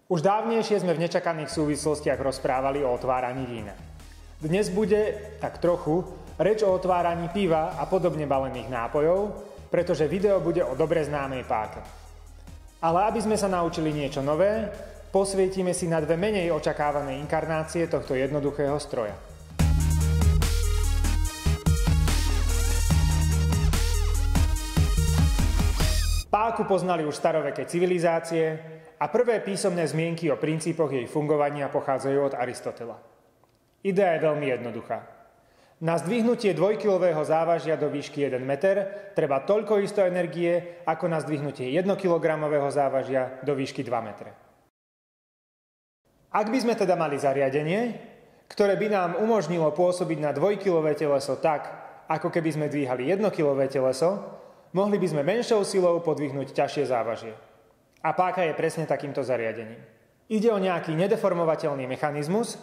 Už dávnejšie sme v nečakaných súvislostiach rozprávali o otváraní vína. Dnes bude, tak trochu, reč o otváraní piva a podobne balených nápojov, pretože video bude o dobre známej páke. Ale aby sme sa naučili niečo nové, posvietime si na dve menej očakávané inkarnácie tohto jednoduchého stroja. Páku poznali už staroveké civilizácie a prvé písomné zmienky o princípoch jej fungovania pochádzajú od Aristotela. Idea je veľmi jednoduchá. Na zdvihnutie 2-kilového závažia do výšky 1 meter treba toľko isto energie, ako na zdvihnutie 1-kilogramového závažia do výšky 2 metre. Ak by sme teda mali zariadenie, ktoré by nám umožnilo pôsobiť na 2-kilové teleso tak, ako keby sme dvíhali 1-kilové teleso, mohli by sme menšou silou podvihnúť ťažšie závažie. A páka je presne takýmto zariadením. Ide o nejaký nedeformovateľný mechanizmus,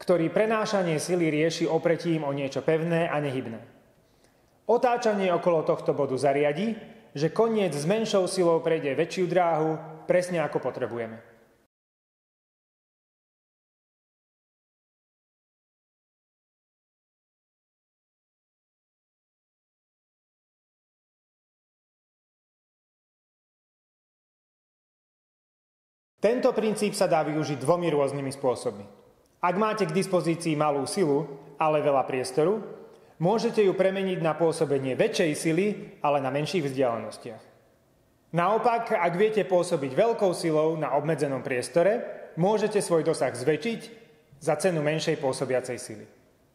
ktorý prenášanie sily rieši opretím o niečo pevné a nehybné. Otáčanie okolo tohto bodu zariadi, že koniec s menšou silou prejde väčšiu dráhu, presne ako potrebujeme. Tento princíp sa dá využiť dvomi rôznymi spôsobmi. Ak máte k dispozícii malú silu, ale veľa priestoru, môžete ju premeniť na pôsobenie väčšej sily, ale na menších vzdialenostiach. Naopak, ak viete pôsobiť veľkou silou na obmedzenom priestore, môžete svoj dosah zväčšiť za cenu menšej pôsobiacej sily.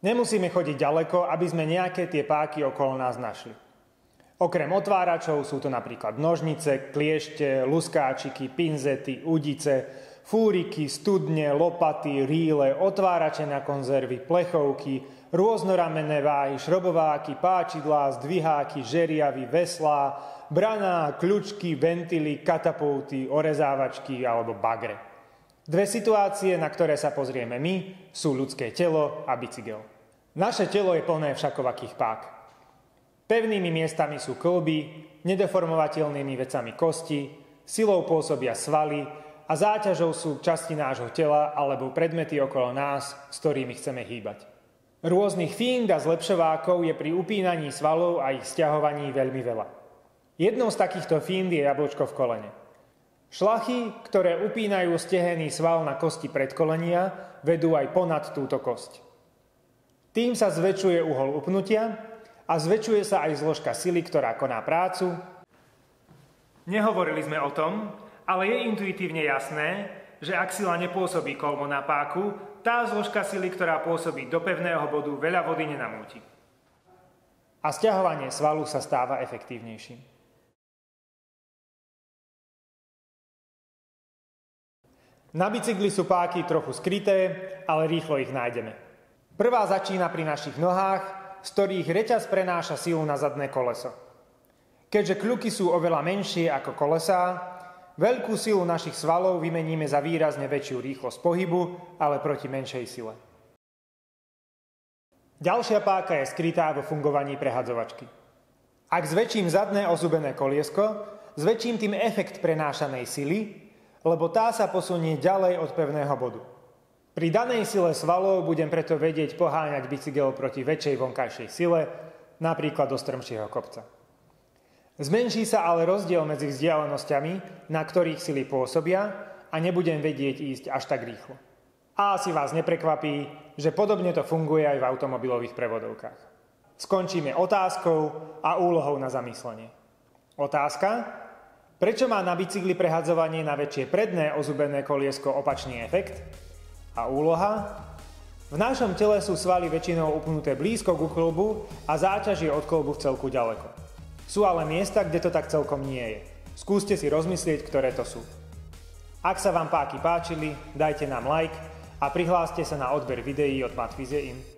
Nemusíme chodiť ďaleko, aby sme nejaké tie páky okolo nás našli. Okrem otváračov sú to napríklad nožnice, kliešte, luskáčiky, pinzety, udice, fúriky, studne, lopaty, rýle, otvárače na konzervy, plechovky, rôznoramenné váhy, šrobováky, páčidlá, zdviháky, žeriavy, veslá, braná, kľučky, ventily, katapulty, orezávačky alebo bagre. Dve situácie, na ktoré sa pozrieme my, sú ľudské telo a bicykel. Naše telo je plné všakovakých pák. Pevnými miestami sú kĺby, nedeformovateľnými vecami kosti, silou pôsobia svaly a záťažou sú časti nášho tela alebo predmety okolo nás, s ktorými chceme hýbať. Rôznych fínd a zlepšovákov je pri upínaní svalov a ich sťahovaní veľmi veľa. Jednou z takýchto fínd je jablčko v kolene. Šlachy, ktoré upínajú stehenný sval na kosti predkolenia, vedú aj ponad túto kosť. Tým sa zväčšuje uhol upnutia a zväčšuje sa aj zložka sily, ktorá koná prácu. Nehovorili sme o tom, ale je intuitívne jasné, že ak sila nepôsobí kolmo na páku, tá zložka sily, ktorá pôsobí do pevného bodu, veľa vody nenamúti. A sťahovanie svalu sa stáva efektívnejším. Na bicykli sú páky trochu skryté, ale rýchlo ich nájdeme. Prvá začína pri našich nohách, z ktorých reťaz prenáša silu na zadné koleso. Keďže kľuky sú oveľa menšie ako kolesá, veľkú silu našich svalov vymeníme za výrazne väčšiu rýchlosť pohybu, ale proti menšej sile. Ďalšia páka je skrytá vo fungovaní prehadzovačky. Ak zväčším zadné ozubené koliesko, zväčším tým efekt prenášanej sily, lebo tá sa posunie ďalej od pevného bodu. Pri danej sile svalov budem preto vedieť poháňať bicykel proti väčšej vonkajšej sile, napríklad do strmšieho kopca. Zmenší sa ale rozdiel medzi vzdialenosťami, na ktorých sily pôsobia a nebudem vedieť ísť až tak rýchlo. A asi vás neprekvapí, že podobne to funguje aj v automobilových prevodovkách. Skončíme otázkou a úlohou na zamyslenie. Otázka: prečo má na bicykli prehadzovanie na väčšie predné ozubené koliesko opačný efekt? A úloha? V našom tele sú svaly väčšinou upnuté blízko ku kĺbu a záťaž je od kĺbu v celku ďaleko. Sú ale miesta, kde to tak celkom nie je. Skúste si rozmyslieť, ktoré to sú. Ak sa vám páky páčili, dajte nám like a prihláste sa na odber videí od Matfize.in.